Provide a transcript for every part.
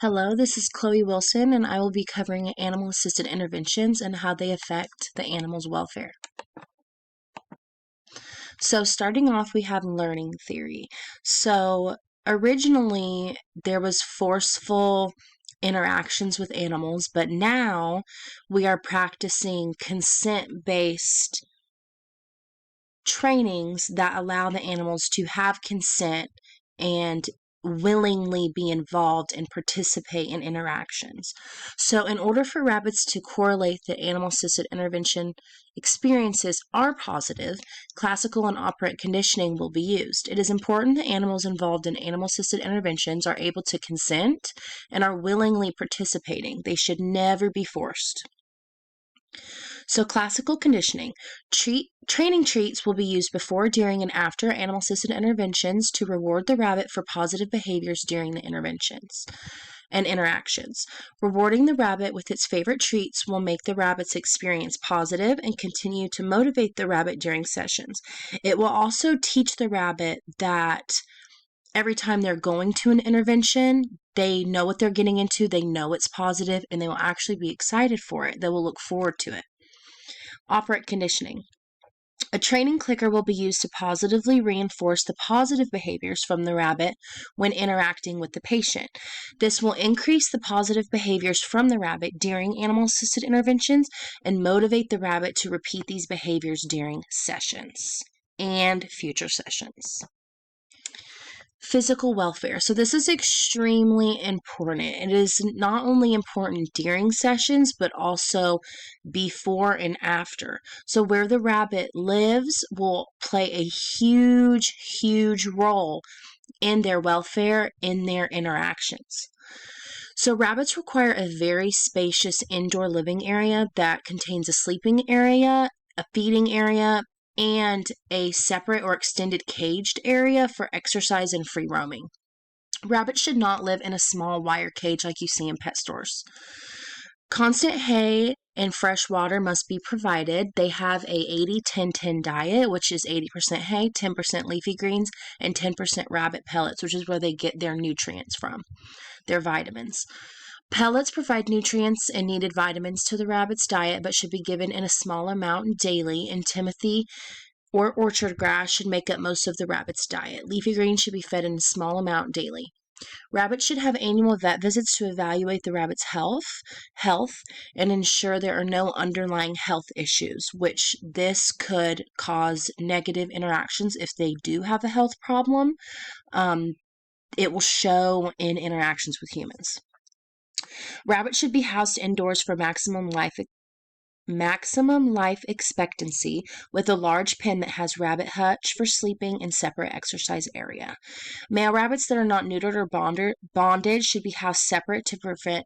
Hello, this is Chloe Wilson, and I will be covering animal-assisted interventions and how they affect the animal's welfare. So starting off, we have learning theory. So originally, there was forceful interactions with animals, but now we are practicing consent-based trainings that allow the animals to have consent and willingly be involved and participate in interactions. So in order for rabbits to correlate that animal-assisted intervention experiences are positive, classical and operant conditioning will be used. It is important that animals involved in animal-assisted interventions are able to consent and are willingly participating. They should never be forced. So classical conditioning. Training treats will be used before, during, and after animal-assisted interventions to reward the rabbit for positive behaviors during the interventions and interactions. Rewarding the rabbit with its favorite treats will make the rabbit's experience positive and continue to motivate the rabbit during sessions. It will also teach the rabbit that every time they're going to an intervention, they know what they're getting into, they know it's positive, and they will actually be excited for it. They will look forward to it. Operant conditioning. A training clicker will be used to positively reinforce the positive behaviors from the rabbit when interacting with the patient. This will increase the positive behaviors from the rabbit during animal-assisted interventions and motivate the rabbit to repeat these behaviors during sessions and future sessions. Physical welfare. So this is extremely important. It is not only important during sessions, but also before and after. So where the rabbit lives will play a huge, huge role in their welfare, in their interactions. So rabbits require a very spacious indoor living area that contains a sleeping area, a feeding area, and a separate or extended caged area for exercise and free roaming. Rabbits should not live in a small wire cage like you see in pet stores. Constant hay and fresh water must be provided. They have a 80-10-10 diet, which is 80% hay, 10% leafy greens, and 10% rabbit pellets, which is where they get their nutrients from, their vitamins. Pellets provide nutrients and needed vitamins to the rabbit's diet, but should be given in a small amount daily, and timothy or orchard grass should make up most of the rabbit's diet. Leafy greens should be fed in a small amount daily. Rabbits should have annual vet visits to evaluate the rabbit's health, and ensure there are no underlying health issues, which this could cause negative interactions if they do have a health problem. It will show in interactions with humans. Rabbits should be housed indoors for maximum life expectancy with a large pen that has rabbit hutch for sleeping and separate exercise area. Male rabbits that are not neutered or bonded should be housed separate to prevent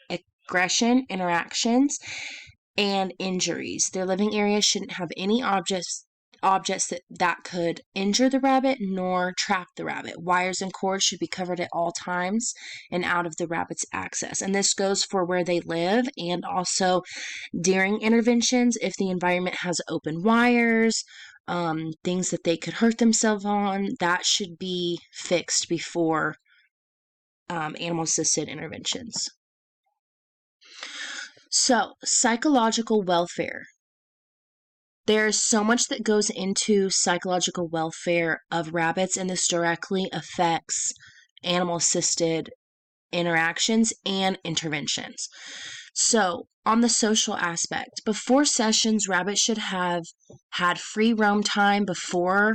aggression, interactions, and injuries. Their living area shouldn't have any objects that could injure the rabbit nor trap the rabbit. Wires and cords should be covered at all times and out of the rabbit's access. And this goes for where they live and also during interventions if the environment has open wires, things that they could hurt themselves on, that should be fixed before animal-assisted interventions. So, psychological welfare. There's so much that goes into psychological welfare of rabbits, and this directly affects animal-assisted interactions and interventions. So, on the social aspect, before sessions, rabbits should have had free roam time before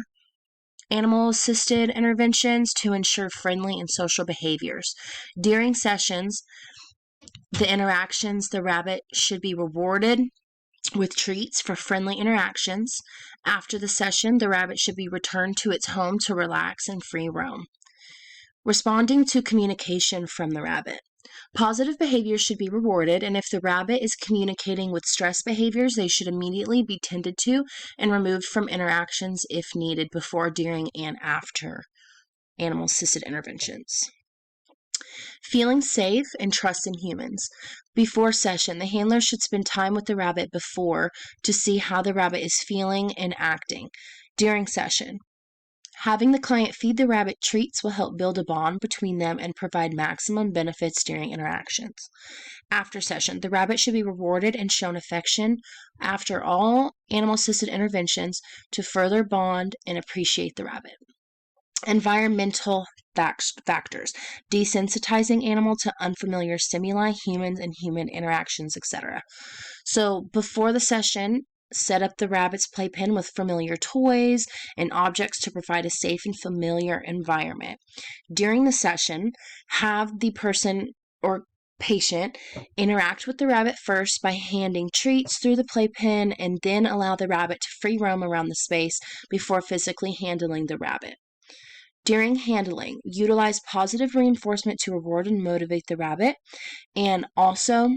animal-assisted interventions to ensure friendly and social behaviors. During sessions, the interactions, the rabbit should be rewarded with treats for friendly interactions. After the session, the rabbit should be returned to its home to relax and free roam. Responding to communication from the rabbit. Positive behaviors should be rewarded, and if the rabbit is communicating with stress behaviors, they should immediately be tended to and removed from interactions if needed before, during, and after animal-assisted interventions. Feeling safe and trust in humans. Before session, the handler should spend time with the rabbit before to see how the rabbit is feeling and acting. During session, Having the client feed the rabbit treats will help build a bond between them and provide maximum benefits during interactions. After session, the rabbit should be rewarded and shown affection after all animal-assisted interventions to further bond and appreciate the rabbit. Environmental factors, desensitizing animal to unfamiliar stimuli, humans and human interactions, etc. So before the session, set up the rabbit's playpen with familiar toys and objects to provide a safe and familiar environment. During the session, have the person or patient interact with the rabbit first by handing treats through the playpen and then allow the rabbit to free roam around the space before physically handling the rabbit. During handling, utilize positive reinforcement to reward and motivate the rabbit, and also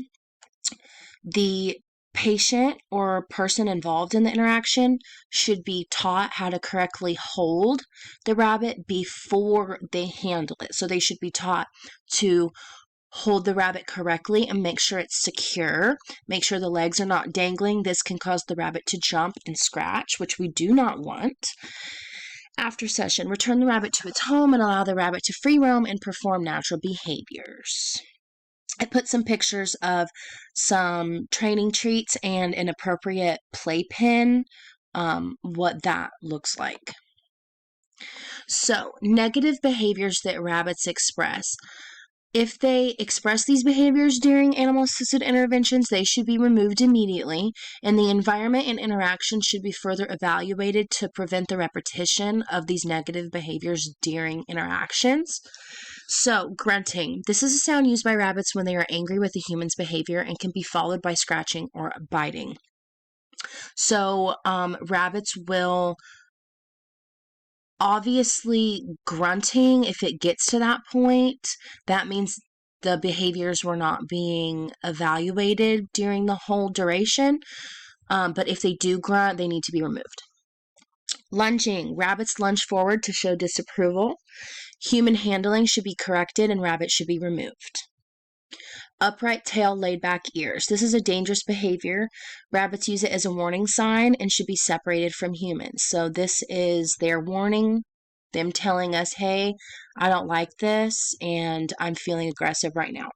the patient or person involved in the interaction should be taught how to correctly hold the rabbit before they handle it. So they should be taught to hold the rabbit correctly and make sure it's secure. Make sure the legs are not dangling. This can cause the rabbit to jump and scratch, which we do not want. After session, return the rabbit to its home and allow the rabbit to free roam and perform natural behaviors. I put some pictures of some training treats and an appropriate playpen, what that looks like. So, negative behaviors that rabbits express. If they express these behaviors during animal-assisted interventions, they should be removed immediately, and the environment and interaction should be further evaluated to prevent the repetition of these negative behaviors during interactions. So, grunting. This is a sound used by rabbits when they are angry with a human's behavior and can be followed by scratching or biting. So, rabbits will obviously grunting, if it gets to that point, that means the behaviors were not being evaluated during the whole duration. But if they do grunt, they need to be removed. Lunging. Rabbits lunge forward to show disapproval. Human handling should be corrected and rabbits should be removed. Upright tail, laid back ears. This is a dangerous behavior. Rabbits use it as a warning sign and should be separated from humans. So this is their warning, them telling us, hey, I don't like this and I'm feeling aggressive right now.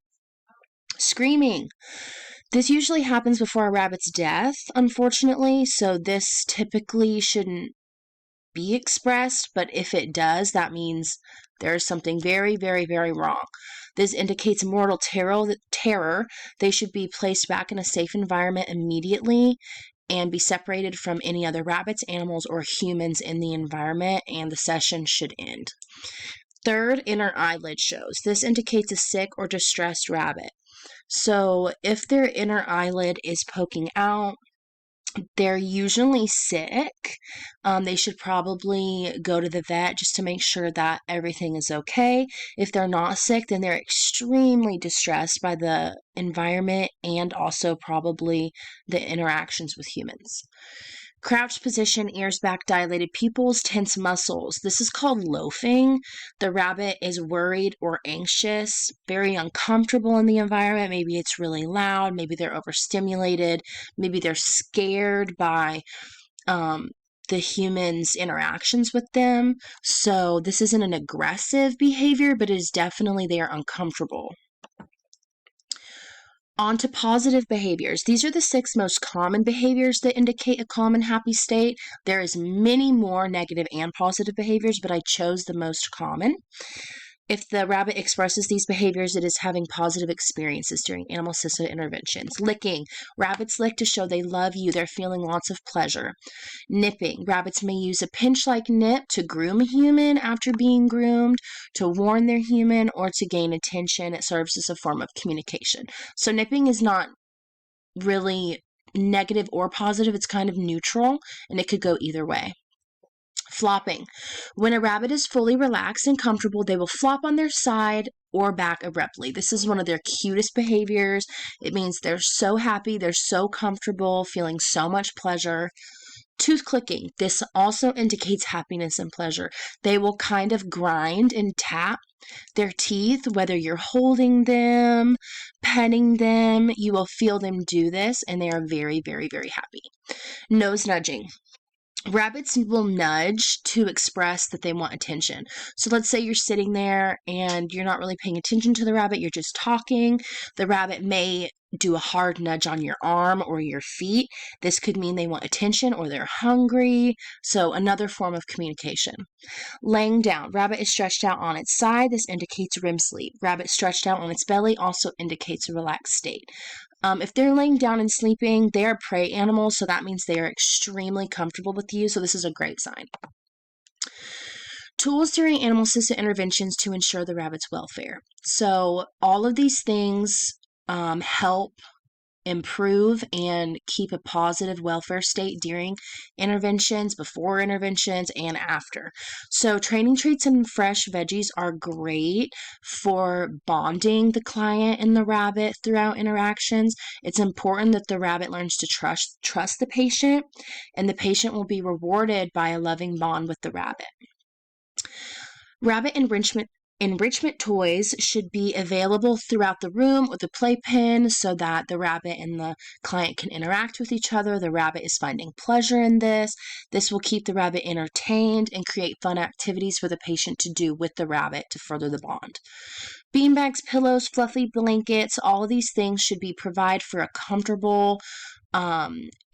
Screaming. This usually happens before a rabbit's death, unfortunately, so this typically shouldn't be expressed, but if it does, that means there's something very, very, very wrong. This indicates mortal terror. They should be placed back in a safe environment immediately and be separated from any other rabbits, animals, or humans in the environment, and the session should end. Third, inner eyelid shows. This indicates a sick or distressed rabbit. So if their inner eyelid is poking out, they're usually sick. They should probably go to the vet just to make sure that everything is okay. If they're not sick, then they're extremely distressed by the environment and also probably the interactions with humans. Crouched position, ears back, dilated pupils, tense muscles. This is called loafing. The rabbit is worried or anxious, very uncomfortable in the environment. Maybe it's really loud. Maybe they're overstimulated. Maybe they're scared by the human's interactions with them. So this isn't an aggressive behavior, but it is definitely they are uncomfortable. On to positive behaviors. These are the 6 most common behaviors that indicate a calm and happy state. There is many more negative and positive behaviors, but I chose the most common. If the rabbit expresses these behaviors, it is having positive experiences during animal-assisted interventions. Licking. Rabbits lick to show they love you. They're feeling lots of pleasure. Nipping. Rabbits may use a pinch-like nip to groom a human after being groomed, to warn their human, or to gain attention. It serves as a form of communication. So nipping is not really negative or positive. It's kind of neutral, and it could go either way. Flopping. When a rabbit is fully relaxed and comfortable, they will flop on their side or back abruptly. This is one of their cutest behaviors. It means they're so happy, they're so comfortable, feeling so much pleasure. Tooth clicking. This also indicates happiness and pleasure. They will kind of grind and tap their teeth, whether you're holding them, petting them, you will feel them do this, and they are very, very, very happy. Nose nudging. Rabbits will nudge to express that they want attention. So let's say you're sitting there and you're not really paying attention to the rabbit, you're just talking. The rabbit may do a hard nudge on your arm or your feet. This could mean they want attention or they're hungry. So another form of communication. Laying down. Rabbit is stretched out on its side. This indicates REM sleep. Rabbit stretched out on its belly also indicates a relaxed state. If they're laying down and sleeping, they are prey animals, so that means they are extremely comfortable with you, so this is a great sign. Tools during animal-assisted interventions to ensure the rabbit's welfare. So all of these things help improve and keep a positive welfare state during interventions, before interventions, and after. So training treats and fresh veggies are great for bonding the client and the rabbit throughout interactions. It's important that the rabbit learns to trust the patient, and the patient will be rewarded by a loving bond with the rabbit. Rabbit enrichment toys should be available throughout the room with a playpen so that the rabbit and the client can interact with each other. The rabbit is finding pleasure in this. This will keep the rabbit entertained and create fun activities for the patient to do with the rabbit to further the bond. Beanbags, pillows, fluffy blankets, all of these things should be provided for a comfortable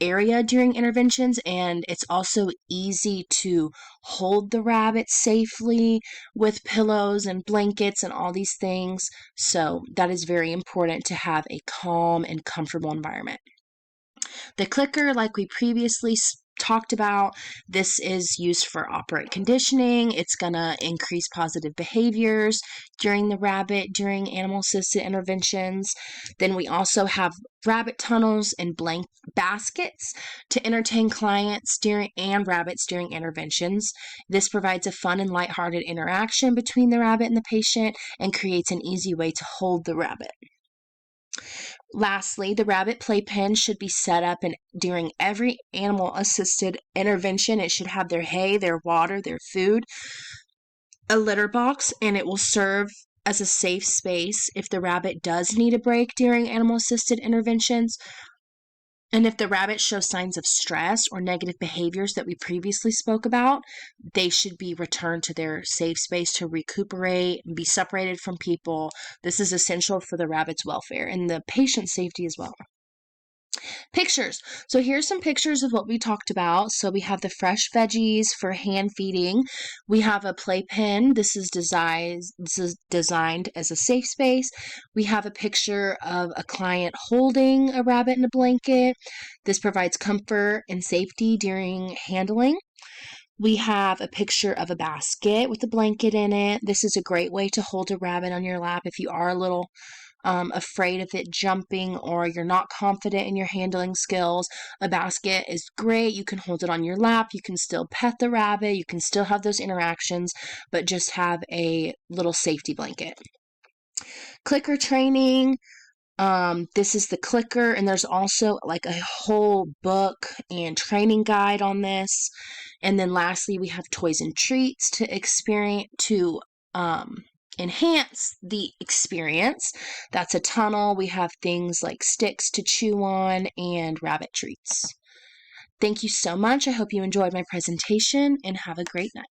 area during interventions, and it's also easy to hold the rabbit safely with pillows and blankets and all these things. So that is very important to have a calm and comfortable environment. The clicker, like we previously talked about, this is used for operant conditioning. It's going to increase positive behaviors during the rabbit during animal-assisted interventions. Then we also have rabbit tunnels and blank baskets to entertain clients and rabbits during interventions. This provides a fun and lighthearted interaction between the rabbit and the patient and creates an easy way to hold the rabbit. Lastly, the rabbit playpen should be set up during every animal-assisted intervention. It should have their hay, their water, their food, a litter box, and it will serve as a safe space if the rabbit does need a break during animal-assisted interventions. And if the rabbit shows signs of stress or negative behaviors that we previously spoke about, they should be returned to their safe space to recuperate and be separated from people. This is essential for the rabbit's welfare and the patient's safety as well. Pictures. So here's some pictures of what we talked about. So we have the fresh veggies for hand feeding. We have a playpen. This is designed as a safe space. We have a picture of a client holding a rabbit in a blanket. This provides comfort and safety during handling. We have a picture of a basket with a blanket in it. This is a great way to hold a rabbit on your lap if you are a little afraid of it jumping or you're not confident in your handling skills. A basket is great. You can hold it on your lap. You can still pet the rabbit. You can still have those interactions, but just have a little safety blanket. Clicker training. This is the clicker, and there's also like a whole book and training guide on this. And then lastly, we have toys and treats to enhance the experience. That's a tunnel. We have things like sticks to chew on and rabbit treats. Thank you so much. I hope you enjoyed my presentation and have a great night.